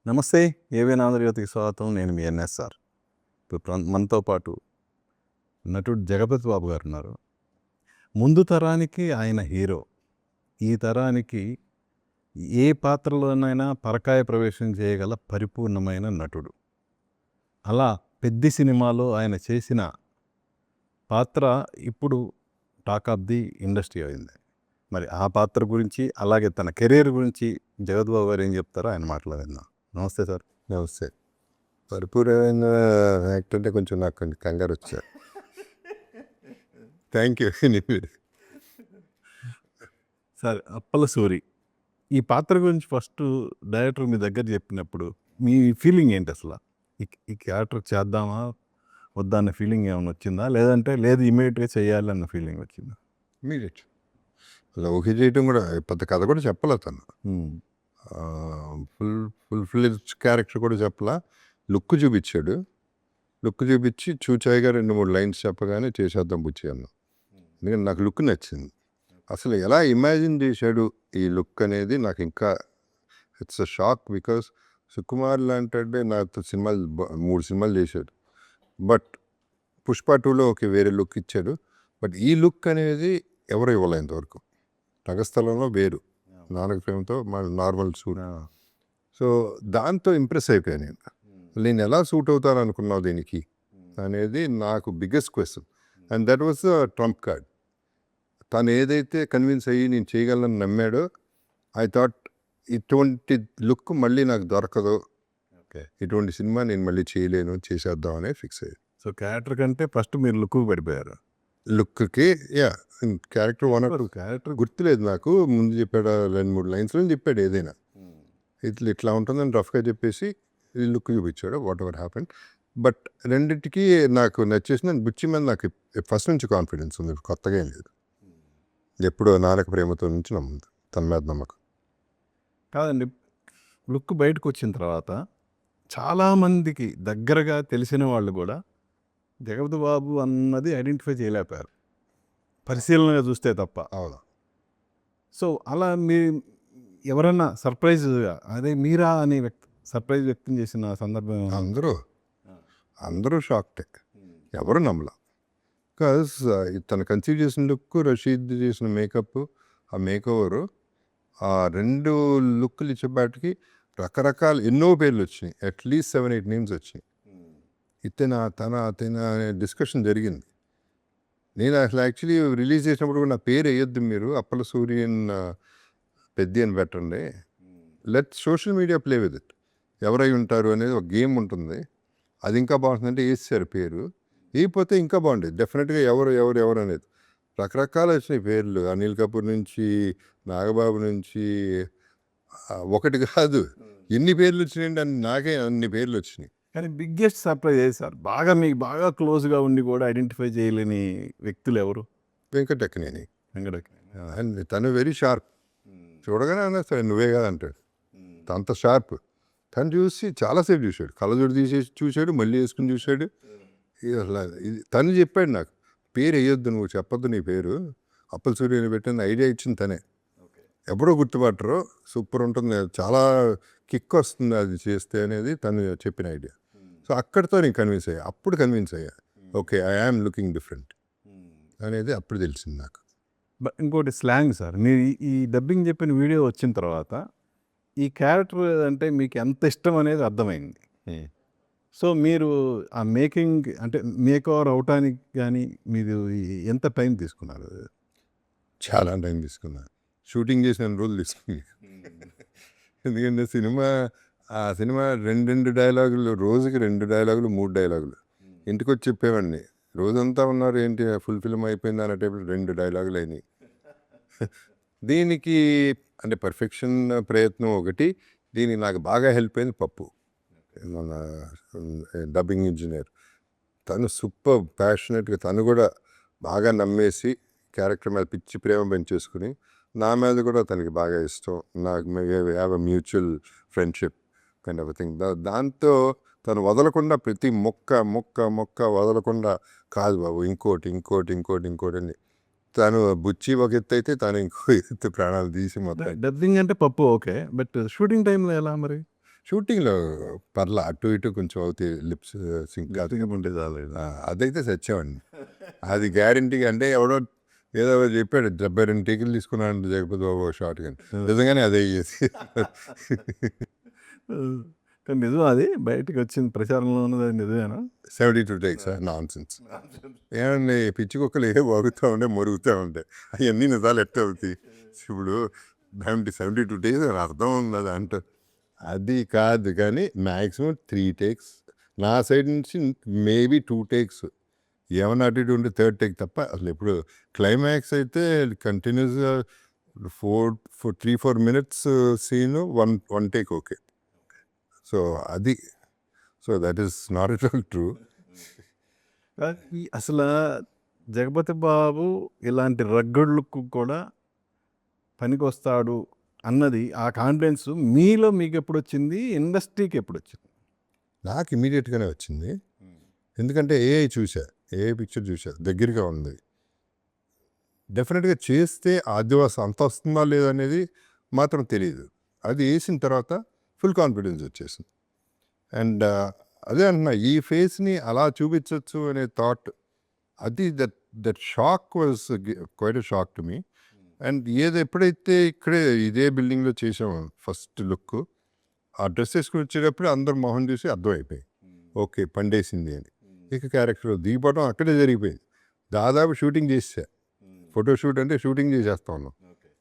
నమస్తే. ఏవైనా ఆంధ్రజ్యోతికి స్వాగతం. నేను మీ ఎన్ఎస్ఆర్. ఇప్పుడు మనతో పాటు నటుడు జగపతి బాబు గారు ఉన్నారు. ముందు తరానికి ఆయన హీరో. ఈ తరానికి ఏ పాత్రలోనైనా పరకాయ ప్రవేశం చేయగల పరిపూర్ణమైన నటుడు. అలా పెద్ద సినిమాలో ఆయన చేసిన పాత్ర ఇప్పుడు టాక్ ఆఫ్ ది ఇండస్ట్రీ అయింది. మరి ఆ పాత్ర గురించి, అలాగే తన కెరీర్ గురించి జగపతి బాబు గారు ఏం చెప్తారో ఆయన మాట్లాడిద్దాం. నమస్తే సార్. నమస్తే. పరిపూర్ణమైన యాక్టర్ అంటే కొంచెం నాకు కొంచెం కంగారు వచ్చారు. Thank you. Sir, Appala Suri ఈ పాత్ర గురించి ఫస్ట్ డైరెక్టర్ మీ దగ్గర చెప్పినప్పుడు మీ ఫీలింగ్ ఏంటి అసలు? ఈ క్యారెక్టర్ చేద్దామా వద్దా అన్న ఫీలింగ్ ఏమైనా వచ్చిందా, లేదంటే లేదు ఇమీడియట్గా చేయాలన్న ఫీలింగ్ వచ్చిందా? ఇమీడియట్ అలా ఓకే చేయటం కూడా పెద్ద కథ కూడా చెప్పలే తను. ఫుల్ ఫ్లెడ్జ్ క్యారెక్టర్ కూడా చెప్పలా. లుక్ చూపించాడు. లుక్ చూపించి చూచాయిగా 2-3 లైన్స్ చెప్పగానే చేసేద్దాం బుచ్చి అన్నాం. ఎందుకంటే నాకు లుక్ నచ్చింది. అసలు ఎలా ఇమాజిన్ చేశాడు ఈ లుక్ అనేది నాకు ఇంకా it's a shock. Because Sukumar లాంటి నాతో సినిమాలు 3 సినిమాలు చేశాడు. బట్ పుష్ప 2లో ఒక వేరే లుక్ ఇచ్చాడు. బట్ ఈ లుక్ అనేది ఎవరు ఇవ్వలే ఇంతవరకు. రంగస్థలంలో వేరు, నాన్నక ప్రేమతో మన నార్మల్ సూట్. సో దాంతో ఇంప్రెస్ అయిపోయాను నేను ఎలా సూట్ అవుతాను అనుకున్నావు దీనికి అనేది నాకు biggest question. And that was the Trump card. తను ఏదైతే కన్విన్స్ అయ్యి నేను చేయగలను నమ్మాడో, ఐ థాట్ ఇటువంటి లుక్ మళ్ళీ నాకు దొరకదు, ఇటువంటి సినిమా నేను మళ్ళీ చేయలేను, చేసేద్దాం అనే ఫిక్స్ అయ్యాను. సో క్యారెక్టర్ కంటే ఫస్ట్ మీరు లుక్ పడిపోయారు. లుక్కి క్యారెక్టర్ క్యారెక్టర్ గుర్తులేదు నాకు. ముందు చెప్పాడు 2-3 లైన్స్లో చెప్పాడు ఏదైనా ఇట్లా ఉంటుందని రఫ్గా చెప్పేసి లుక్ చూపించాడు. What ever happen. బట్ రెండింటికి నాకు నచ్చేసిన బుచ్చి మీద నాకు ఫస్ట్ నుంచి కాన్ఫిడెన్స్ ఉంది, కొత్తగా ఏం లేదు. ఎప్పుడో నాన్నక ప్రేమతో నుంచి తన మీద నమ్మకం. కాదండి, లుక్ బయటకు వచ్చిన తర్వాత చాలామందికి దగ్గరగా తెలిసిన వాళ్ళు కూడా జగపతి బాబు అన్నది ఐడెంటిఫై చేయలేకపోయారు, పరిశీలనగా చూస్తే తప్ప. అవును. సో అలా మీ ఎవరన్నా సర్ప్రైజ్గా అదే మీరా అని సర్ప్రైజ్ వ్యక్తం చేసిన సందర్భం ఏమైనా? అందరూ షాక్టే, ఎవరు నమ్మలా. బికాజ్ తను కన్సీవ్ చేసిన లుక్, రషీద్ చేసిన మేకప్, ఆ మేకోవరు, ఆ 2 లుక్లు ఇచ్చేపాటికి రకరకాల ఎన్నో పేర్లు వచ్చినాయి. అట్లీస్ట్ 7-8 నేమ్స్ వచ్చినాయి. ఇతనా తన అనే డిస్కషన్ జరిగింది. నేను అసలు యాక్చువల్లీ రిలీజ్ చేసినప్పుడు కూడా నా పేరు వేయొద్దు, మీరు అప్పల సూర్యన్ పెద్ద అని పెట్టండి, let social media play with it, ఎవరై ఉంటారు అనేది ఒక గేమ్ ఉంటుంది, అది ఇంకా బాగుంటుందంటే వేసారు పేరు. వేయకపోతే ఇంకా బాగుండేది డెఫినెట్గా. ఎవరు అనేది రకరకాల వచ్చినాయి పేర్లు. అనిల్ కపూర్ నుంచి, నాగబాబు నుంచి, ఒకటి కాదు ఎన్ని పేర్లు వచ్చినాయండి. నాకే అన్ని పేర్లు వచ్చినాయి. కానీ బిగ్గెస్ట్ సర్ప్రైజ్ ఏది సార్? మీకు బాగా క్లోజ్గా ఉండి కూడా ఐడెంటిఫై చేయలేని వ్యక్తులు ఎవరు? వెంకటెక్కనేని. వెంకటెక్కనేని. తను వెరీ షార్ప్. చూడగానే అన్నాడు నువ్వే కదా అంటాడు. అంత షార్ప్. తను చూసి చాలాసేపు చూశాడు, కళ్ళజోడు తీసేసి చూశాడు, మళ్ళీ వేసుకుని చూశాడు. తను చెప్పాడు నాకు, పేరు వేయొద్దు, నువ్వు చెప్పొద్దు నీ పేరు, అప్పల సూర్యని పెట్టిన ఐడియా ఇచ్చింది తనే. ఎప్పుడో గుర్తుపట్టరు, సూపర్ ఉంటుంది, చాలా కిక్ వస్తుంది అది చేస్తే అనేది తను చెప్పిన ఐడియా. సో అక్కడితో నేను కన్విన్స్ అయ్యా. అప్పుడు కన్విన్స్ అయ్యా, okay I am looking different అనేది అప్పుడు తెలిసింది నాకు. ఇంకోటి స్లాంగ్ సార్, మీరు ఈ డబ్బింగ్ చెప్పిన వీడియో వచ్చిన తర్వాత ఈ క్యారెక్టర్ అంటే మీకు ఎంత ఇష్టం అనేది అర్థమైంది. సో మీరు ఆ మేకింగ్ అంటే మేక్ ఓవర్ అవటానికి కానీ మీరు ఎంత టైం తీసుకున్నారు? చాలా టైం తీసుకున్నాను. షూటింగ్ చేసిన రోజులు తీసుకున్నాను. ఎందుకంటే ఆ సినిమా 2 డైలాగులు, రోజుకి 2 డైలాగులు 3 డైలాగులు ఇంటికి వచ్చి చెప్పేవాడిని. రోజంతా ఉన్నారు ఏంటి ఫుల్ ఫిల్మ్ అయిపోయింది అనే టైప్లో 2 డైలాగులు అయినాయి. దీనికి అంటే పర్ఫెక్షన్ ప్రయత్నం ఒకటి, దీనికి నాకు బాగా హెల్ప్ అయింది పప్పు, మన డబ్బింగ్ ఇంజనీర్. తను సూపర్ ప్యాషనెట్గా, తను కూడా బాగా నమ్మేసి క్యారెక్టర్ మీద పిచ్చి ప్రేమ పెంచేసుకుని, నా మీద కూడా తనకి బాగా ఇష్టం, నాకు have a mutual friendship kind of thing. దాంతో తను వదలకుండా ప్రతి మొక్క వదలకుండా, కాదు బాబు ఇంకోటి అని తను బుచ్చి ఒక ఎత్తు అయితే తను ఇంకో ఎత్తు ప్రాణాలు తీసి మొత్తం. డబ్బింగ్ అంటే పప్పు ఓకే, బట్ షూటింగ్ టైంలో ఎలా మరి? షూటింగ్లో పర్లా అటు ఇటు కొంచెం అవుతాయి లిప్స్ సింక్ కాదు. గట్టిగా ఉంటే చాలేదు. అదైతే సచ్చామండి. అది గ్యారంటీగా అంటే ఎవడో ఏదో చెప్పాడు 72 టీకులు తీసుకున్నాడు జగపతి బాబు షార్ట్ కానీ నిజంగానే అదే అయ్యేది. కానీ నిజం అది బయటకు వచ్చింది ప్రచారంలో ఉన్నది అది నిజమేనా? 72 టేక్స్ నాన్ సెన్స్. ఏమండి పిచ్చి కుక్కలు ఏ వాగుతూ ఉంటే మరుగుతూ ఉంటాయి. అవన్నీ నిజాలు ఎట్ట అవుతాయి ఇప్పుడు 72 డేస్ అని అర్థం ఉంది అది అంట. అది కాదు కానీ మ్యాక్సిమం 3 టేక్స్ నా సైడ్ నుంచి మేబీ 2 టేక్స్ ఏమన్నా అటు ఇటు ఉంటే 3rd టేక్ తప్ప అసలు ఎప్పుడు క్లైమాక్స్ అయితే కంటిన్యూస్గా 3-4 minutes scene one take okay. So అది that is not at all true. అసలు జగపతి బాబు ఇలాంటి రగ్గడ్ లుక్ కూడా పనికి వస్తాడు అన్నది ఆ కాన్ఫిడెన్స్ మీలో మీకు ఎప్పుడు వచ్చింది, ఇండస్ట్రీకి ఎప్పుడు వచ్చింది? నాకు ఇమీడియట్గానే వచ్చింది. ఎందుకంటే ఏఐ పిక్చర్ చూసా దగ్గరగా ఉంది. డెఫినెట్గా చేస్తే ఆదివాసం అంత వస్తుందా లేదనేది మాత్రం తెలియదు. అది వేసిన తర్వాత ఫుల్ కాన్ఫిడెన్స్ వచ్చేసింది. అండ్ అదే అంటున్నా ఈ ఫేస్ని అలా చూపించవచ్చు అనే థాట్ అది that shock was quite a shock to me. And ఎప్పుడైతే ఇక్కడే ఇదే బిల్డింగ్లో చేసాము ఫస్ట్ లుక్, ఆ డ్రెస్ వేసుకుని వచ్చేటప్పుడు అందరు మొహం చూసి అర్థమైపోయి ఓకే పండేసింది అని. ఇక క్యారెక్టర్ దిగిపోవడం అక్కడే జరిగిపోయింది. దాదాపు షూటింగ్ చేసా, ఫోటోషూట్ అంటే షూటింగ్ చేసేస్తా ఉన్నాం.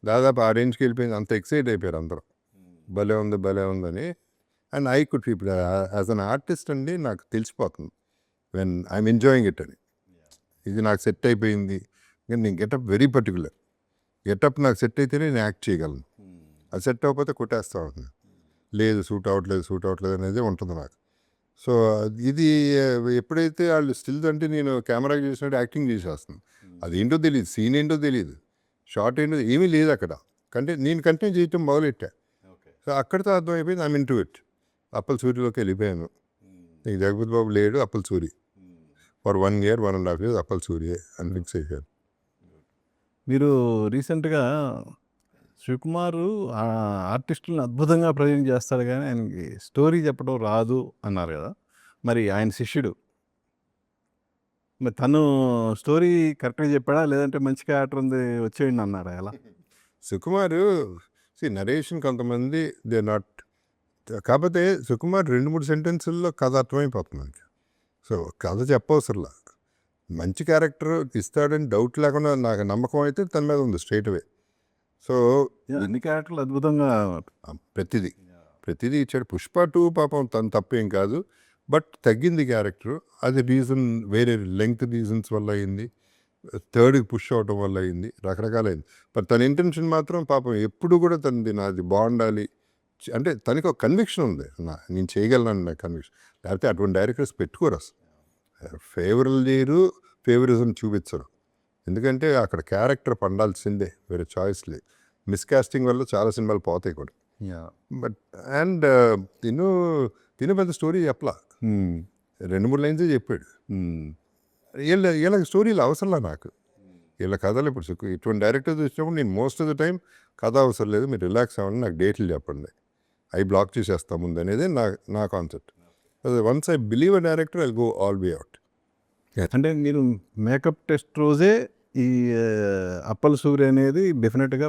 దాదాపు ఆ రేంజ్కి వెళ్ళిపోయింది. అంత ఎక్సైట్ అయిపోయారు అందరూ, భలే ఉందని. అండ్ ఐ కుడ్ ఇప్పుడు యాజ్ అన్ ఆర్టిస్ట్ అండి నాకు తెలిసిపోతుంది వెన్ ఐఎమ్ ఎంజాయింగ్ ఇట్ అని. ఇది నాకు సెట్ అయిపోయింది. కానీ నేను గెటప్ వెరీ పర్టికులర్. గెటప్ నాకు సెట్ అయితేనే నేను యాక్ట్ చేయగలను. అది సెట్ అవ్వకపోతే కొట్టేస్తా ఉంటుంది. లేదు సూట్ అవ్వట్లేదు అనేది ఉంటుంది నాకు. సో ఇది ఎప్పుడైతే వాళ్ళు స్టిల్స్ అంటే నేను కెమెరాకి చేసినట్టు యాక్టింగ్ చేసేస్తాను. అదేంటో తెలియదు, సీన్ ఏంటో తెలియదు, షార్ట్ ఏంటో ఏమీ లేదు అక్కడ. నేను కంటిన్యూ చేయటం మొదలెట్టా. సో అక్కడితో అర్థమైపోయింది ఐమ్ ఇంటూ ఇట్. అప్పల్ సూరిలోకి వెళ్ళిపోయాను. నీకు జగపతి బాబు లేడు, Appal Suri for 1 year 1.5 years Appal Suri అని ఫిక్స్ అయిపోయాను. మీరు రీసెంట్గా శివకుమారు ఆర్టిస్టులను అద్భుతంగా ప్రజెంట్ చేస్తాడు కానీ ఆయనకి స్టోరీ చెప్పడం రాదు అన్నారు కదా. మరి ఆయన శిష్యుడు, మరి తను స్టోరీ కరెక్ట్గా చెప్పాడా లేదంటే మంచి క్యారెక్టర్ ఉంది వచ్చేయండి అన్నారా? ఎలా? సుకుమారు నరేషన్ కొంతమంది దే నాట్, కాకపోతే సుకుమార్ 2-3 సెంటెన్సుల్లో కథ అర్థమైపోతుంది. సో కథ చెప్పవసరంలా, మంచి క్యారెక్టర్ ఇస్తాడని డౌట్ లేకుండా నాకు నమ్మకం అయితే తన మీద ఉంది స్ట్రైట్ అవే. సో అన్ని క్యారెక్టర్లు అద్భుతంగా ప్రతిదీ ఇచ్చాడు. పుష్ప 2 పాపం తను తప్పేం కాదు, బట్ తగ్గింది క్యారెక్టర్. అది రీజన్ వేరే లెంగ్త్ రీజన్స్ వల్ల అయింది, 3rd పుష్ అవటం వల్ల అయింది, రకరకాలైంది. బట్ తన ఇంటెన్షన్ మాత్రం పాపం ఎప్పుడు కూడా నాది బాగుండాలి అంటే తనకి ఒక కన్విక్షన్ ఉంది, నేను చేయగలను నా కన్విక్షన్. లేకపోతే అటువంటి డైరెక్టర్స్ పెట్టుకోరు అసలు. ఫేవరల్ చేయరు, ఫేవరిజం చూపించరు. ఎందుకంటే అక్కడ క్యారెక్టర్ పండాల్సిందే, వేరే చాయిస్ లేదు. మిస్కాస్టింగ్ వల్ల చాలా సినిమాలు పోతాయి కూడా. బట్ అండ్ తిను పెద్ద స్టోరీ చెప్పలా, 2-3 లైన్సే చెప్పాడు. వీళ్ళ స్టోరీలు అవసరంలా నాకు, వీళ్ళ కథలు. ఇప్పుడు ఇటువంటి డైరెక్టర్స్ వచ్చినప్పుడు నేను మోస్ట్ ఆఫ్ ద టైం కథ అవసరం లేదు, మీరు రిలాక్స్ అవ్వండి, నాకు డేట్లు చెప్పండి, అవి బ్లాక్ చేసేస్తా ముందు అనేది నా concept. Once I believe a director I go all way out. అంటే మీరు మేకప్ టెస్ట్ రోజే ఈ అప్పల్ సూరి అనేది డెఫినెట్గా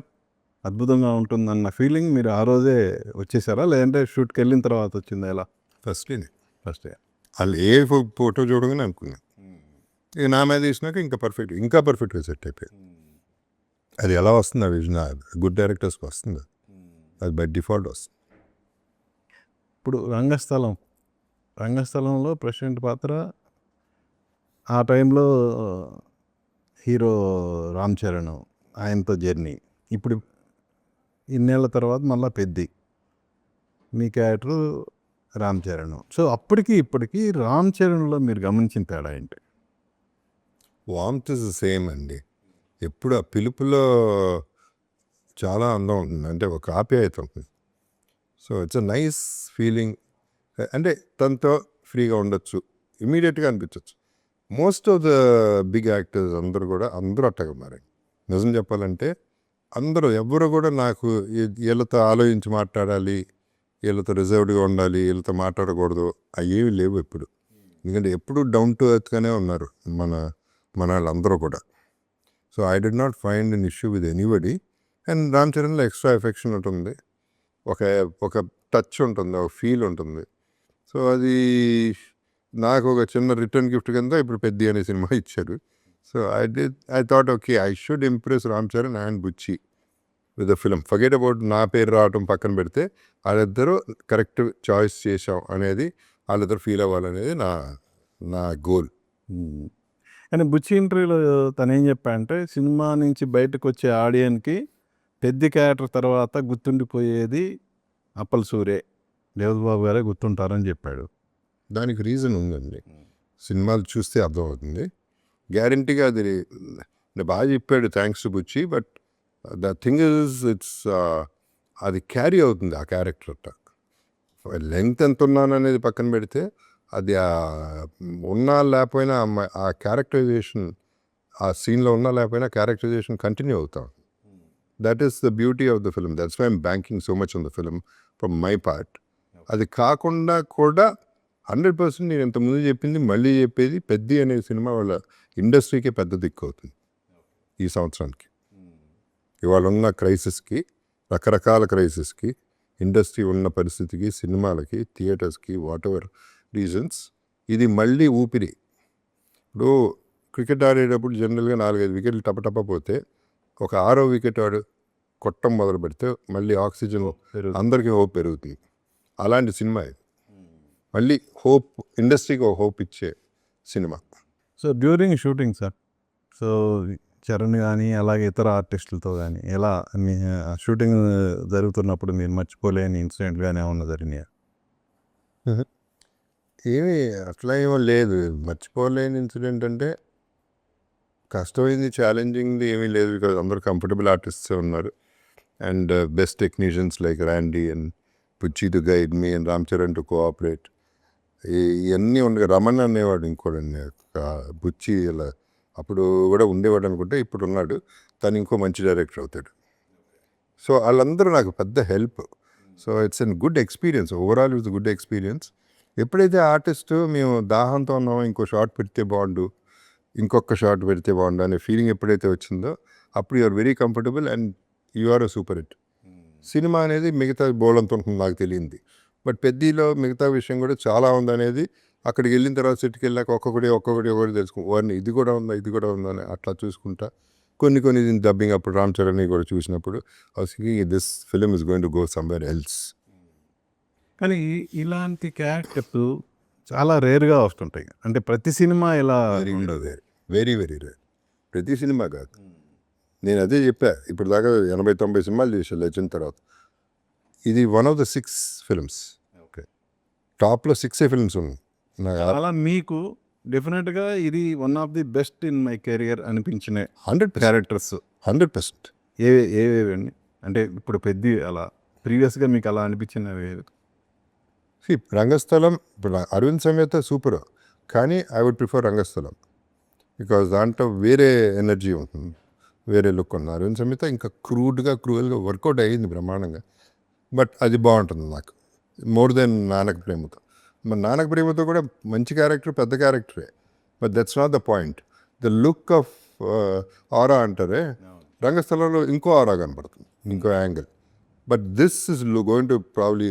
అద్భుతంగా ఉంటుందన్న ఫీలింగ్ మీరు ఆ రోజే వచ్చేసారా లేదంటే షూట్కి వెళ్ళిన తర్వాత వచ్చిందా? ఎలా? ఫస్ట్ ఫస్ట్ వాళ్ళు ఏ ఫోటో చూడగానే అనుకున్నాను, ఇక నా మీద వేసినాక ఇంకా పర్ఫెక్ట్గా సెట్ అయిపోయింది. అది ఎలా వస్తుంది ఆ విజన్, గుడ్ డైరెక్టర్స్కి వస్తుంది, అది బై డిఫాల్ట్ వస్తుంది. ఇప్పుడు రంగస్థలంలో ప్రెసిడెంట్ పాత్ర, ఆ టైంలో హీరో రామ్ చరణ్, ఆయనతో జర్నీ. ఇప్పుడు ఇన్నేళ్ల తర్వాత మళ్ళీ పెద్ది, మీ క్యారెక్టర్ రామ్ చరణ్. సో అప్పటికి ఇప్పటికీ రామ్ చరణ్లో మీరు గమనించిన తేడా ఏంటి? వార్మ్త్ ఇస్ సేమ్ అండి. ఎప్పుడు ఆ పిలుపులో చాలా అందం ఉంటుంది, అంటే ఒక ఆప్యాయత ఉంటుంది. So it's a nice feeling. అంటే తనతో ఫ్రీగా ఉండొచ్చు, ఇమీడియట్గా అనిపించవచ్చు. Most of the big actors అందరూ అట్టగా మారండి. నిజం చెప్పాలంటే ఎవరు కూడా నాకు వీళ్ళతో ఆలోచించి మాట్లాడాలి, వీళ్ళతో రిజర్వ్డ్గా ఉండాలి, వీళ్ళతో మాట్లాడకూడదు, అవి ఏమి లేవు ఇప్పుడు. ఎందుకంటే ఎప్పుడు డౌన్ టు ఎర్త్గానే ఉన్నారు మన వాళ్ళందరూ కూడా. So I did not find an issue with anybody. And Ram చరణ్లో ఎక్స్ట్రా ఎఫెక్షన్ ఉంటుంది, ఒక టచ్ ఉంటుంది, ఒక ఫీల్ ఉంటుంది. సో అది నాకు ఒక చిన్న రిటర్న్ గిఫ్ట్ కింద ఇప్పుడు పెద్ద అనే సినిమా ఇచ్చారు. So I thought okay, I should impress Ram Charan and Buchi with the film. Forget about నా పేరు రావటం పక్కన పెడితే వాళ్ళిద్దరూ కరెక్ట్ చాయిస్ చేసాం అనేది వాళ్ళిద్దరు ఫీల్ అవ్వాలనేది నా గోల్. కానీ బుచ్చి ఇంటర్వ్యూలో తను ఏం చెప్పాడంటే, సినిమా నుంచి బయటకు వచ్చే ఆడియన్కి పెద్ద క్యారెక్టర్ తర్వాత గుర్తుండిపోయేది అప్పల్ సూరే, జగపతి గారే గుర్తుంటారని చెప్పాడు. దానికి రీజన్ ఉందండి, సినిమాలు చూస్తే అర్థమవుతుంది. గ్యారంటీగా అది బాగా చెప్పాడు, thanks to Buchi. But the thing is అది క్యారీ అవుతుంది ఆ క్యారెక్టర్. లెంగ్త్ ఎంత ఉన్నాను అనేది పక్కన పెడితే అది ఉన్నా లేకపోయినా ఆ క్యారెక్టరైజేషన్, ఆ సీన్లో ఉన్నా లేకపోయినా క్యారెక్టరైజేషన్ కంటిన్యూ అవుతాం. That is the beauty of the film. That's why I'm banking so much on the film from my part. అది కాకుండా కూడా 100% నేను ఇంతకుముందు చెప్పింది మళ్ళీ చెప్పేది, పెద్ద అనే సినిమా వాళ్ళ ఇండస్ట్రీకే పెద్ద దిక్కు అవుతుంది ఈ సంవత్సరానికి. ఇవాళ ఉన్న క్రైసిస్కి, రకరకాల క్రైసిస్కి, ఇండస్ట్రీ ఉన్న పరిస్థితికి, సినిమాలకి, థియేటర్స్కి, వాట్ ఎవర్ రీజన్స్, ఇది మళ్ళీ ఊపిరి. ఇప్పుడు క్రికెట్ ఆడేటప్పుడు జనరల్గా 4-5 వికెట్లు టపటప పోతే ఒక 6వ వికెట్ ఆడు కొట్టం మొదలు పెడితే మళ్ళీ ఆక్సిజన్ అందరికీ హోప్ పెరుగుతుంది. అలాంటి సినిమా ఇది. మళ్ళీ హోప్, ఇండస్ట్రీకి ఒక హోప్ ఇచ్చే cinema. So during shooting sir, so Charan కానీ అలాగే ఇతర ఆర్టిస్టులతో కానీ ఎలా మీ షూటింగ్ జరుగుతున్నప్పుడు మీరు మర్చిపోలేని ఇన్సిడెంట్ కానీ ఏమన్నా జరిగినాయా? ఏమీ అట్లా ఏమో లేదు. మర్చిపోలేని ఇన్సిడెంట్ అంటే కష్టమైంది, ఛాలెంజింగ్ది ఏమీ లేదు. బికాజ్ అందరూ కంఫర్టబుల్ ఆర్టిస్ట్స్ ఉన్నారు. And best technicians like Randy and పుచ్చి to guide me and Ram Charan to cooperate. ఇవన్నీ ఉండగా రమణ్ అనేవాడు ఇంకోడండి, బుచ్చి ఇలా అప్పుడు కూడా ఉండేవాడు అనుకుంటే, ఇప్పుడు ఉన్నాడు. తను ఇంకో మంచి డైరెక్టర్ అవుతాడు. సో వాళ్ళందరూ నాకు పెద్ద help. So it's an good experience, overall it's good experience. ఎప్పుడైతే ఆర్టిస్ట్ మేము దాహంతో ఉన్నామో, ఇంకో షాట్ పెడితే బాగుండు, ఇంకొక షాట్ పెడితే బాగుండు అనే ఫీలింగ్ ఎప్పుడైతే వచ్చిందో, అప్పుడు you are very comfortable and you are a super hit. Cinema అనేది మిగతా బోలంత ఉంటుంది నాకు తెలియంది. బట్ పెద్దలో మిగతా విషయం కూడా చాలా ఉందనేది అక్కడికి వెళ్ళిన తర్వాత సెట్కి వెళ్ళాక ఒక్కొక్కటి తెలుసుకో, వాడిని ఇది కూడా ఉందా అని అట్లా చూసుకుంటా కొన్ని డబ్బింగ్ అప్పుడు రామ్ చరణ్ కూడా చూసినప్పుడు this film is going to go somewhere else. కానీ ఇలాంటి క్యారెక్టర్స్ చాలా రేర్గా వస్తుంటాయి. అంటే ప్రతి సినిమా ఇలా ఉండదు. Very very rare. ప్రతి సినిమా కాదు. నేను అదే చెప్పా, ఇప్పుడు దాకా 80-90 సినిమాలు చేశాను లెజెండ్ తర్వాత. ఇది one of the 6 films. Okay, టాప్లో 6 ఫిల్మ్స్ ఉన్నాయి. అలా మీకు డెఫినెట్గా ఇది one of the best in my career అనిపించిన 100% క్యారెక్టర్స్ 100%. ఏవేవండి? అంటే ఇప్పుడు పెద్ద అలా ప్రీవియస్గా మీకు అలా అనిపించినవి? రంగస్థలం, ఇప్పుడు అరవింద్ సమేత సూపర్, కానీ I would prefer Rangasthalam. Because దాంట్లో వేరే ఎనర్జీ ఉంటుంది, వేరే లుక్ ఉంది. అరవింద్ సమేత ఇంకా క్రూయల్గా వర్కౌట్ అయ్యింది బ్రహ్మాండంగా. బట్ అది బాగుంటుంది నాకు మోర్ దెన్ నానక ప్రేమతో. మరి నానక ప్రేమతో కూడా మంచి క్యారెక్టర్, పెద్ద క్యారెక్టరే. But that's not the point. The look of aura అంటారే, రంగస్థలంలో ఇంకో ఆరా కనపడుతుంది, ఇంకో angle. But this is going to probably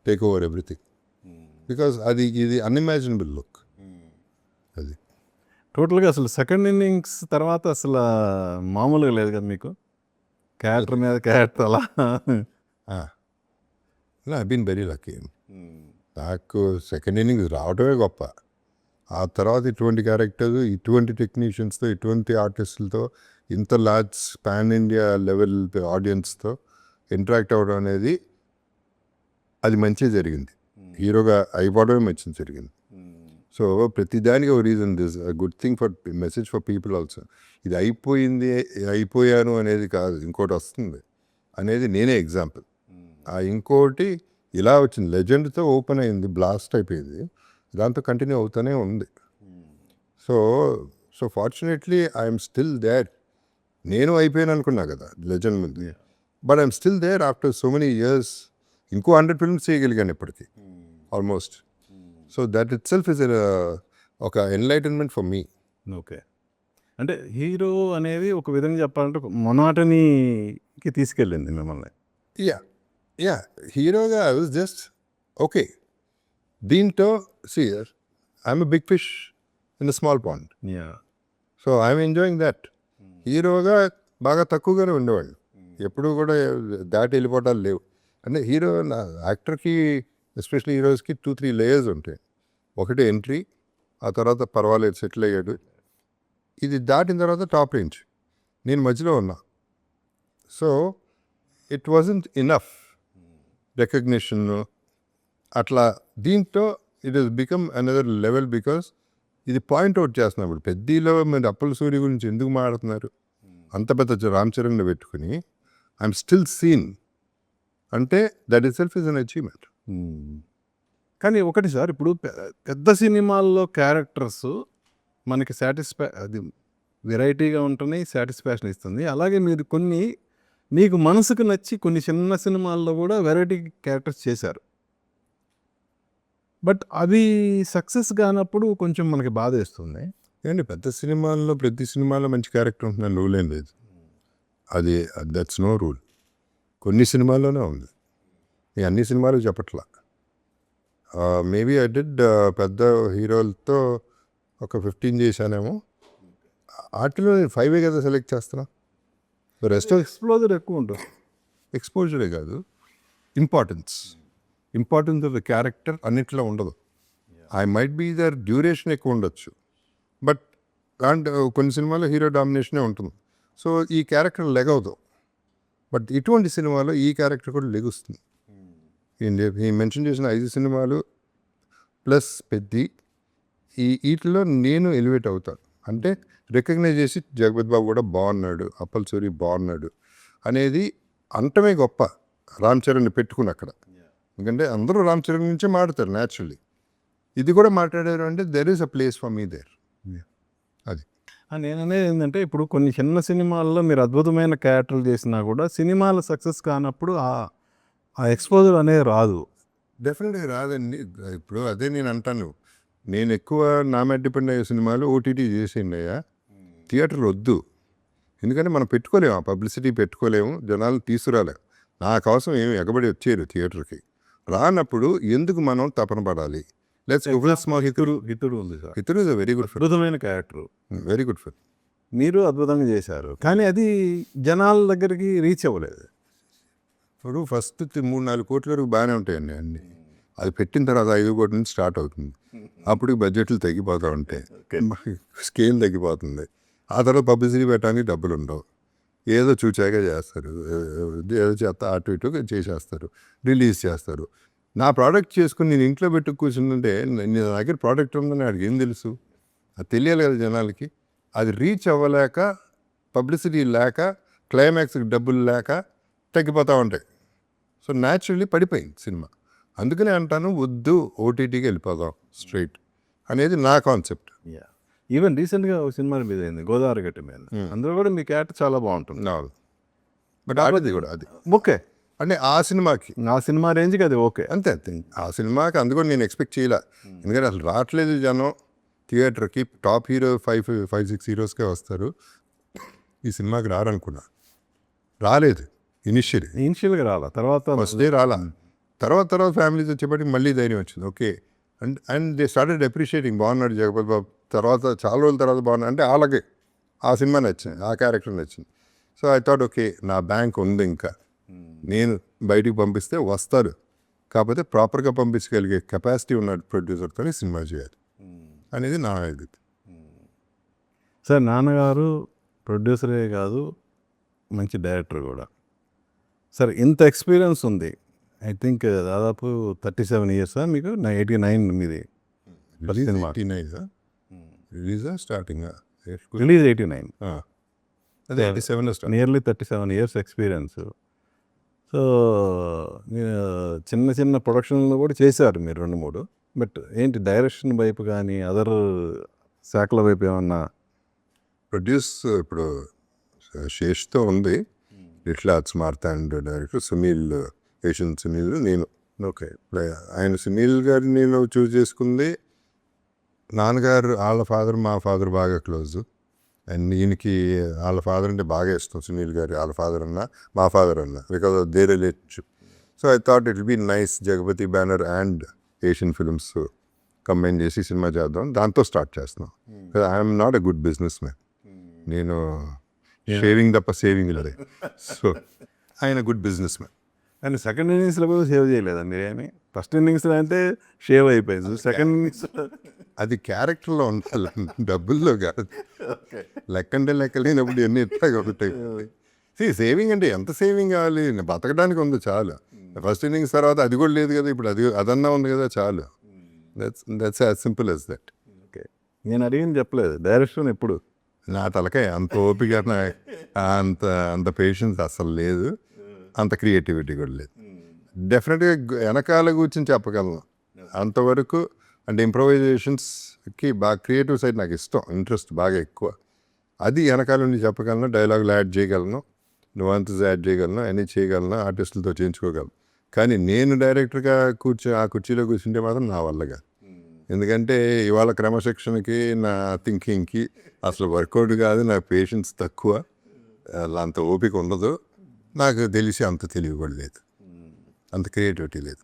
take over everything. Because ఇది అన్ఇమాజినబుల్ లుక్. అది టోటల్గా అసలు సెకండ్ ఇన్నింగ్స్ తర్వాత అసలు మామూలుగా లేదు కదా మీకు, క్యారెక్టర్ మీద క్యారెక్టర్ అలా. I been very lucky. నాకు సెకండ్ ఇన్నింగ్స్ రావడమే గొప్ప. ఆ తర్వాత ఇటువంటి క్యారెక్టర్, ఇటువంటి టెక్నీషియన్స్తో, ఇటువంటి ఆర్టిస్టులతో, ఇంత లార్జ్ పాన్ ఇండియా లెవెల్ ఆడియన్స్తో ఇంటరాక్ట్ అవ్వడం అనేది అది మంచిగా జరిగింది. హీరోగా అయిపోవడమే మంచిగా జరిగింది. సో ప్రతిదానికి ఒక reason, this good thing for message for people also. ఇది అయిపోయాను అనేది కాదు, ఇంకోటి వస్తుంది అనేది నేనే ఎగ్జాంపుల్. ఆ ఇంకోటి ఇలా వచ్చింది, లెజెండ్తో ఓపెన్ అయింది, బ్లాస్ట్ అయిపోయింది, దాంతో కంటిన్యూ అవుతూనే ఉంది. So fortunately I'm still there. నేను అయిపోయాను అనుకున్నా కదా లెజెండ్ ముందు, but I'm still there after so many years. ఇంకో 100 ఫిల్మ్స్ చేయగలిగాను ఇప్పటికి almost. So that itself is ఒక ఎన్లైటన్మెంట్ ఫర్ మీ. ఓకే. అంటే హీరో అనేది ఒక విధంగా చెప్పాలంటే మొనాటనీకి తీసుకెళ్ళింది మిమ్మల్ని. యా హీరోగా ఐ వాజ్ జస్ట్ ఓకే. దీంట్లో I'm a big fish in a small pond. Yeah. So I'm enjoying that. హీరోగా బాగా తక్కువగానే ఉండేవాళ్ళు, ఎప్పుడు కూడా దాటి వెళ్ళిపోవటాలు లేవు. అంటే హీరో యాక్టర్కి ఎస్పెషల్లీ హీరోస్కి 2-3 లేయర్స్ ఉంటాయి. ఒకటి ఎంట్రీ, ఆ తర్వాత పర్వాలేదు సెటిల్ అయ్యాడు, ఇది దాటిన తర్వాత టాప్ రేంజ్. నేను మధ్యలో ఉన్నా. So it wasn't enough recognition అట్లా. దీంతో it has become another level because ఇది పాయింట్అవుట్ చేస్తున్నాం. ఇప్పుడు పెద్దలో మీరు అప్పల సూరి గురించి ఎందుకు మాట్లాడుతున్నారు, అంత పెద్ద రామ్ చరణ్ని పెట్టుకుని ఐఎమ్ స్టిల్ సీన్ అంటే that itself is an achievement. కానీ ఒకటి సార్, ఇప్పుడు పెద్ద సినిమాల్లో క్యారెక్టర్స్ మనకి అది వెరైటీగా ఉంటున్నాయి, సాటిస్ఫాక్షన్ ఇస్తుంది. అలాగే మీరు కొన్ని మీకు మనసుకు నచ్చి కొన్ని చిన్న సినిమాల్లో కూడా వెరైటీ క్యారెక్టర్స్ చేశారు. బట్ అవి సక్సెస్ కానప్పుడు కొంచెం మనకి బాధ వేస్తుంది. ఏంటి పెద్ద సినిమాల్లో ప్రతి సినిమాలో మంచి క్యారెక్టర్ ఉంటుందని రూల్ ఏం లేదు. అది దట్స్ నో రూల్. కొన్ని సినిమాల్లోనే ఉంది, ఈ అన్ని సినిమాలు చెప్పట్లా. మేబీ ఐ డిడ్ పెద్ద హీరోలతో ఒక 15 చేశానేమో. వాటిలో 5 కదా సెలెక్ట్ చేస్తున్నా. రెస్ట్ ఎక్స్ప్లోజర్ ఎక్కువ ఉంటుంది. ఎక్స్పోజరే కాదు, ఇంపార్టెన్స్ ఆఫ్ ద క్యారెక్టర్ అన్నిట్లో ఉండదు. I might be there duration ఎక్కువ ఉండొచ్చు, బట్ అండ్ కొన్ని సినిమాలో హీరో డామినేషనే ఉంటుంది. సో ఈ క్యారెక్టర్ లెగవదు. బట్ ఇటువంటి సినిమాలో ఈ క్యారెక్టర్ కూడా లెగుస్తుంది. ఈ మెన్షన్ చేసిన 5 సినిమాలు ప్లస్ పెద్ది, వీటిలో నేను ఎలివేట్ అవుతాను. అంటే రికగ్నైజ్ చేసి జగపతి బాబు కూడా బాగున్నాడు, అప్పల్ సూరి బాగున్నాడు అనేది అంటమే గొప్ప. రామ్ చరణ్ని పెట్టుకుని అక్కడ, ఎందుకంటే అందరూ రామ్ చరణ్ నుంచే మాట్లాడతారు న్యాచురల్లీ. ఇది కూడా మాట్లాడారు అంటే there is a place for me there. అది నేను అనేది ఏంటంటే, ఇప్పుడు కొన్ని చిన్న సినిమాల్లో మీరు అద్భుతమైన క్యారెక్టర్లు చేసినా కూడా సినిమాలు సక్సెస్ కానప్పుడు ఆ ఎక్స్పోజర్ అనేది రాదు. డెఫినెట్గా రాదండి. ఇప్పుడు అదే నేను అంటాను, నేను ఎక్కువ నా మీద డిపెండ్ అయ్యే సినిమాలు ఓటీటీ చేసేయండి అయ్యా, థియేటర్లు వద్దు. ఎందుకంటే మనం పెట్టుకోలేము, ఆ పబ్లిసిటీ పెట్టుకోలేము, జనాలు తీసుకురాలేము. నాకు అవసరం ఏమి ఎగబడి వచ్చేరు థియేటర్కి. రానప్పుడు ఎందుకు మనం తపన పడాలి? హితుడు ఉంది sir. Hithudu is a very good film, అద్భుతమైన క్యారెక్టర్, వెరీ గుడ్ ఫిల్మ్. మీరు అద్భుతంగా చేశారు, కానీ అది జనాల దగ్గరికి రీచ్ అవ్వలేదు. ఇప్పుడు ఫస్ట్ 3-4 కోట్ల వరకు బాగానే ఉంటాయండి అన్నీ. అది పెట్టిన తర్వాత 5 కోట్ల నుంచి స్టార్ట్ అవుతుంది. అప్పుడు బడ్జెట్లు తగ్గిపోతూ ఉంటాయి, స్కేల్ తగ్గిపోతుంది. ఆ తర్వాత పబ్లిసిటీ పెట్టడానికి డబ్బులు ఉండవు, ఏదో చూచాగా చేస్తారు, ఏదో చేస్తా అటు ఇటు చేసేస్తారు, రిలీజ్ చేస్తారు. నా ప్రోడక్ట్ చేసుకుని నేను ఇంట్లో పెట్టి కూర్చుంటే నా దగ్గర ప్రోడక్ట్ ఉందని వాడికి ఏం తెలుసు? అది తెలియాలి కదా జనాలకి. అది రీచ్ అవ్వలేక, పబ్లిసిటీ లేక, క్లైమాక్స్కి డబ్బులు లేక తగ్గిపోతూ ఉంటాయి. సో న్యాచురల్లీ పడిపోయింది సినిమా. అందుకనే అంటాను, వద్దు ఓటీటీకి వెళ్ళిపోదాం స్ట్రైట్ అనేది నా కాన్సెప్ట్. ఈవెన్ రీసెంట్గా ఒక సినిమా రిలీజ్ అయింది, గోదావరి గట్టి మీద. అందులో కూడా మీ క్యారెక్టర్ చాలా బాగుంటుంది. బట్ అది కూడా అది ఓకే అంటే ఆ సినిమాకి, ఆ సినిమా రేంజ్కి అది ఓకే, అంతే. ఆ సినిమాకి అందుకని నేను ఎక్స్పెక్ట్ చేయలే. ఎందుకంటే అసలు రావట్లేదు జనం థియేటర్కి. టాప్ హీరో 5-6 హీరోస్కే వస్తారు, ఈ సినిమాకి రారనుకున్నా. రాలేదు ఇనిషియల్గా రాలా, తర్వాత ఫస్ట్ డే రాలా. తర్వాత ఫ్యామిలీస్ వచ్చేప్పటికి మళ్ళీ ధైర్యం వచ్చింది. Okay and they started appreciating, బాగున్నాడు జగపతి బాబు. తర్వాత చాలా రోజుల తర్వాత బాగున్నాడు అంటే వాళ్ళకి ఆ సినిమా నచ్చింది, ఆ క్యారెక్టర్ నచ్చింది. సో ఐ థాట్ ఓకే నా బ్యాంక్ ఉంది, ఇంకా నేను బయటికి పంపిస్తే వస్తారు, కాకపోతే ప్రాపర్గా పంపించగలిగే కెపాసిటీ ఉన్న ప్రొడ్యూసర్తో సినిమా చేయాలి అనేది నా ఇది. సార్, నాన్నగారు ప్రొడ్యూసరే కాదు, మంచి డైరెక్టర్ కూడా. సార్, ఇంత ఎక్స్పీరియన్స్ ఉంది, ఐ థింక్ దాదాపు 37 ఇయర్స్ మీకు. 89 మీది సినిమా. 89 రిలీజా స్టార్టింగ్? రిలీజ్ 89. అదే 87 start. Nearly 37 years experience. So చిన్న ప్రొడక్షన్లో కూడా చేశారు మీరు 2-3. బట్ ఏంటి డైరెక్షన్ వైపు కానీ అదర్ శాఖల వైపు ఏమన్నా? ప్రొడ్యూస్ ఇప్పుడు శేష్తో ఉంది, little arts Marthand director, Sunil patient Sunil నేను. ఓకే. ఆయన సునీల్ గారిని నేను చూస్ చేసుకుంది, నాన్నగారు వాళ్ళ ఫాదర్ మా ఫాదర్ బాగా క్లోజ్. అండ్ ఈయనకి వాళ్ళ ఫాదర్ అంటే బాగా ఇష్టం, సునీల్ గారు వాళ్ళ ఫాదర్ అన్న మా ఫాదర్ అన్న, because of the relationship. So I thought it will be nice, Jagapathi banner and Asian films combine చేసి సినిమా చేద్దాం, దాంతో స్టార్ట్ చేస్తున్నాం. I'm not a good businessman, నేను షేవింగ్ తప్ప సేవింగ్ లేదు. సో ఆయన good businessman. And second ఇన్నింగ్స్లో కూడా సేవ్ చేయలేదండి ఏమి. ఫస్ట్ ఇన్నింగ్స్లో అంటే షేవ్ అయిపోయింది, సెకండ్ ఇన్నింగ్స్లో అది క్యారెక్టర్లో ఉండాలి, డబ్బుల్లో కాదు. లెక్కంటే లెక్క లేనప్పుడు ఎన్ని ఎట్లాగా ఉంటాయి. సేవింగ్ అంటే ఎంత సేవింగ్ కావాలి, బతకడానికి ఉంది చాలు. ఫస్ట్ ఇన్నింగ్స్ తర్వాత అది కూడా లేదు కదా, ఇప్పుడు అదన్నా ఉంది కదా చాలు. That's as simple as that. Okay, నేను అడిగింది చెప్పలేదు, డైరెక్షన్ ఎప్పుడు నా తలకాయ అంత ఓపిక అంత అంత పేషెన్స్ అసలు లేదు, అంత క్రియేటివిటీ కూడా లేదు. డెఫినెట్గా వెనకాల కూర్చొని చెప్పగలను అంతవరకు. అంటే ఇంప్రొవైజేషన్స్కి బాగా క్రియేటివ్ సైడ్ నాకు ఇష్టం, ఇంట్రెస్ట్ బాగా ఎక్కువ. అది వెనకాల నుండి చెప్పగలను, డైలాగులు యాడ్ చేయగలను, నువాన్సెస్ యాడ్ చేయగలను, అన్నీ చేయగలను, ఆర్టిస్టులతో చేయించుకోగలను. కానీ నేను డైరెక్టర్గా ఆ కుర్చీలో కూర్చుంటే మాత్రం నా వల్లగా. ఎందుకంటే ఇవాళ క్రమశిక్షణకి నా థింకింగ్కి అసలు వర్కౌట్ కాదు, నా పేషెన్స్ తక్కువ, అంత ఓపిక ఉండదు, నాకు తెలిసి అంత తెలివి కూడా లేదు, అంత క్రియేటివిటీ లేదు.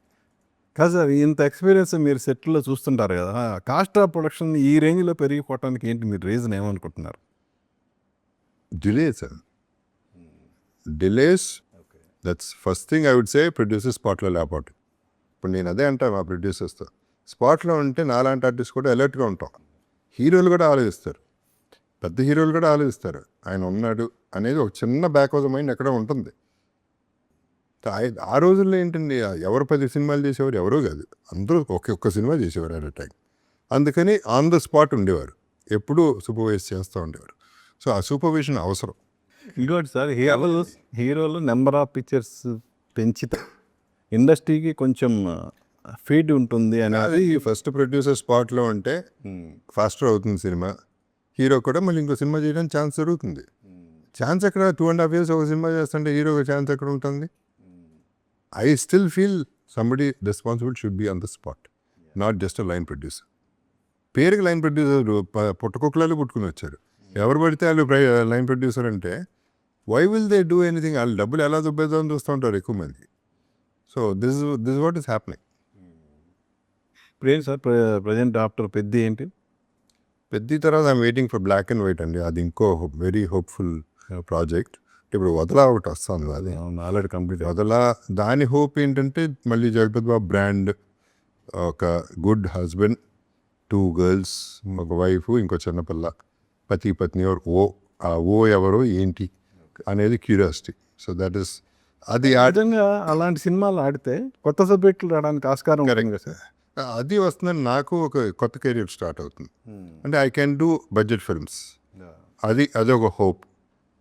కాదు సార్, ఇంత ఎక్స్పీరియన్స్ మీరు సెట్లో చూస్తుంటారు కదా, కాస్ట్ ఆఫ్ ప్రొడక్షన్ ఈ రేంజ్లో పెరిగిపోవడానికి ఏంటి మీరు రీజన్ ఏమనుకుంటున్నారు? Delays delays that's first thing I would say. Producer స్పాట్లో లేకపోతే, ఇప్పుడు నేను అదే అంటాను మా ప్రొడ్యూసర్స్తో, స్పాట్లో ఉంటే నాలాంటి ఆర్టిస్ట్ కూడా అలర్ట్గా ఉంటాం. హీరోలు కూడా ఆలోచిస్తారు, పెద్ద హీరోలు కూడా ఆలోచిస్తారు, ఆయన ఉన్నాడు అనేది ఒక చిన్న బ్యాక్ ఆఫ్ ద మైండ్ ఎక్కడ ఉంటుంది. ఆ రోజుల్లో ఏంటండి, ఎవరు 10 సినిమాలు చేసేవారు, ఎవరో కాదు, అందరూ ఒక్క సినిమా చేసేవారు అట్ ఎ టైం. అందుకని ఆన్ ద స్పాట్ ఉండేవారు, ఎప్పుడూ సూపర్వైజ్ చేస్తూ ఉండేవారు. సో ఆ సూపర్విజన్ అవసరం. ఇంకోటి సార్, హీరోలు నెంబర్ ఆఫ్ పిక్చర్స్ పెంచితే ఇండస్ట్రీకి కొంచెం ఫీడ్ ఉంటుంది అనేది. ఫస్ట్ ప్రొడ్యూసర్ స్పాట్లో ఉంటే ఫాస్టర్ అవుతుంది సినిమా, హీరో కూడా మళ్ళీ ఇంకో సినిమా చేయడానికి ఛాన్స్ దొరుకుతుంది. ఛాన్స్ ఎక్కడ 2.5 years ఒక సినిమా చేస్తుంటే హీరోకి ఛాన్స్ ఎక్కడ ఉంటుంది? I still feel somebody responsible should be on the spot, not just a line producer. పేరుకి లైన్ ప్రొడ్యూసర్ పుట్టకుక్కలలో పుట్టుకుని వచ్చారు, ఎవరు పడితే వాళ్ళు లైన్ ప్రొడ్యూసర్ అంటే why will they do anything? వాళ్ళు డబ్బులు ఎలా దుబ్బేద్దామని చూస్తూ ఉంటారు ఎక్కువ మంది. So this what is happening. ఇప్పుడు ఏంటి సార్ ప్రజెంట్ ఆఫ్టర్ పెద్ద ఏంటి? పెద్ద తర్వాత I'm waiting for black and white అండి, అది ఇంకో వెరీ హోప్ఫుల్ ప్రాజెక్ట్. ఇప్పుడు వదలా ఒకటి వస్తుంది, అది ఆల్రెడీ కంప్లీట్. వదలా దాని హోప్ ఏంటంటే మళ్ళీ జగపతి బాబు బ్రాండ్, ఒక గుడ్ హస్బెండ్, 2 girls, ఒక వైఫ్, ఇంకో చిన్నపిల్ల, పతి పత్ని ఆ ఎవరో ఏంటి అనేది క్యూరియాసిటీ. సో దట్ ఈస్ అది విధంగా అలాంటి సినిమాలు ఆడితే కొత్త సబ్జెక్టులు రావడానికి ఆస్కారం ఉంటుంది కదా సార్. అది వస్తుందని నాకు ఒక కొత్త కెరీర్ స్టార్ట్ అవుతుంది. అంటే I can do budget films, అదొక హోప్.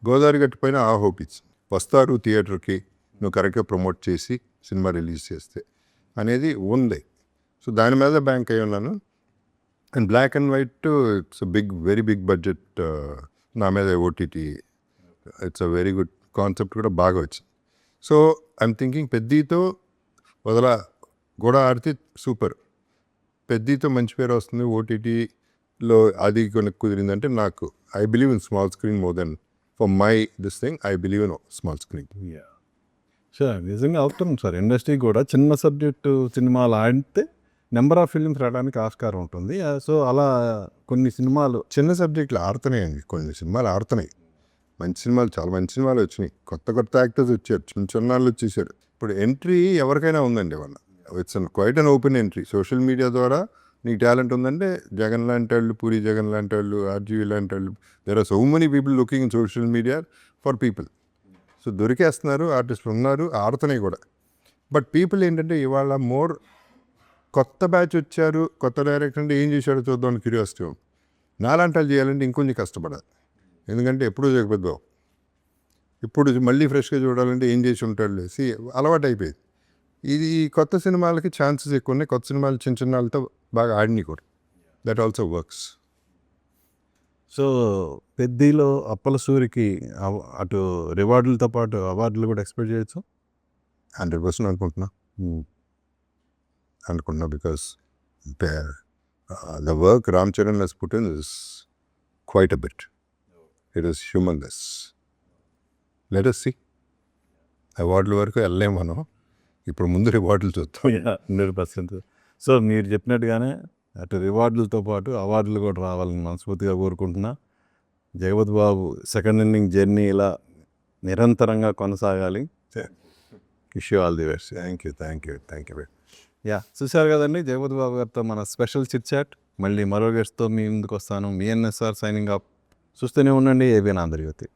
గోదావరి గట్టిపోయిన ఆ హోప్ ఇచ్చింది, వస్తారు థియేటర్కి నువ్వు కరెక్ట్గా ప్రమోట్ చేసి సినిమా రిలీజ్ చేస్తే అనేది ఉంది. సో దాని మీద బ్యాంక్ అయి ఉన్నాను. And black and white it's very big budget, నా మీద OTT, it's a very good concept, కూడా బాగా వచ్చింది. సో ఐఎమ్ థింకింగ్ పెద్దతో వదలా కూడా ఆడితే సూపర్, పెద్దతో మంచి పేరు వస్తుంది ఓటీటీలో, అది కొన్ని కుదిరిందంటే నాకు I believe in small screen more than for my this thing, I believe in small screen. Sir నిజంగా అవుతుంది సార్, ఇండస్ట్రీ కూడా చిన్న సబ్జెక్టు సినిమాలు ఆడితే నెంబర్ ఆఫ్ ఫిల్మ్స్ రావడానికి ఆస్కారం ఉంటుంది. సో అలా కొన్ని సినిమాలు చిన్న సబ్జెక్టులు ఆడుతున్నాయండి, కొన్ని సినిమాలు ఆడుతున్నాయి, మంచి సినిమాలు, చాలా మంచి సినిమాలు వచ్చినాయి, కొత్త యాక్టర్స్ వచ్చారు, చిన్న వాళ్ళు వచ్చేసారు. ఇప్పుడు ఎంట్రీ ఎవరికైనా ఉందండి, వాళ్ళ it's quite an open entry. Social media ద్వారా నీకు టాలెంట్ ఉందంటే జగన్ లాంటి వాళ్ళు, పూరి జగన్ లాంటి వాళ్ళు, ఆర్జీవి లాంటి వాళ్ళు, there are so many people looking in social media for people. So దొరికేస్తున్నారు, ఆర్టిస్టులు ఉన్నారు, ఆడుతున్నాయి కూడా. బట్ పీపుల్ ఏంటంటే ఇవాళ మోర్ కొత్త బ్యాచ్ వచ్చారు, కొత్త డైరెక్టర్ అంటే ఏం చేశాడో చూద్దామని క్యూరియాసిటీ ఉంది. నాలాంటి వాళ్ళు చేయాలంటే ఇంకొంచెం కష్టపడాలి, ఎందుకంటే ఎప్పుడూ జగపతి బాబు, ఇప్పుడు మళ్ళీ ఫ్రెష్గా చూడాలంటే ఏం చేసి ఉంటాడు, అలవాటు అయిపోయింది. ఇది కొత్త సినిమాలకి ఛాన్సెస్ ఎక్కువ ఉన్నాయి, కొత్త సినిమాలు చిన్న వాళ్ళతో బాగా ఆడినాయి కూడా, దట్ ఆల్సో వర్క్స్. సో పెద్దలో అప్పల సూరికి అటు రివార్డులతో పాటు అవార్డులు కూడా ఎక్స్పెక్ట్ చేయొచ్చు. 100% అనుకుంటున్నా because the work Ram Charan he's put in is quite a bit. It is humongous. Let us see. అవార్డుల వరకు వెళ్ళలేము మనం. ఇప్పుడు ముందు రివార్డులు చూస్తాం. 100%. సో మీరు చెప్పినట్టుగానే అటు రివార్డులతో పాటు అవార్డులు కూడా రావాలని మనస్ఫూర్తిగా కోరుకుంటున్నా. జగపతి బాబు సెకండ్ ఇన్నింగ్ జర్నీ ఇలా నిరంతరంగా కొనసాగాలి. Wish you all the best. Thank you. Yeah, చూశారు కదండి జగపతి బాబు గారితో మన స్పెషల్ చిట్ చాట్. మళ్ళీ మరో గెస్ట్తో మీ ముందుకు వస్తాను. మీ ఎన్ఎస్ఆర్ సైనింగ్ ఆఫ్. చూస్తూనే ఉండండి ఏబిఎన్ ఆంధ్రజ్యోతి.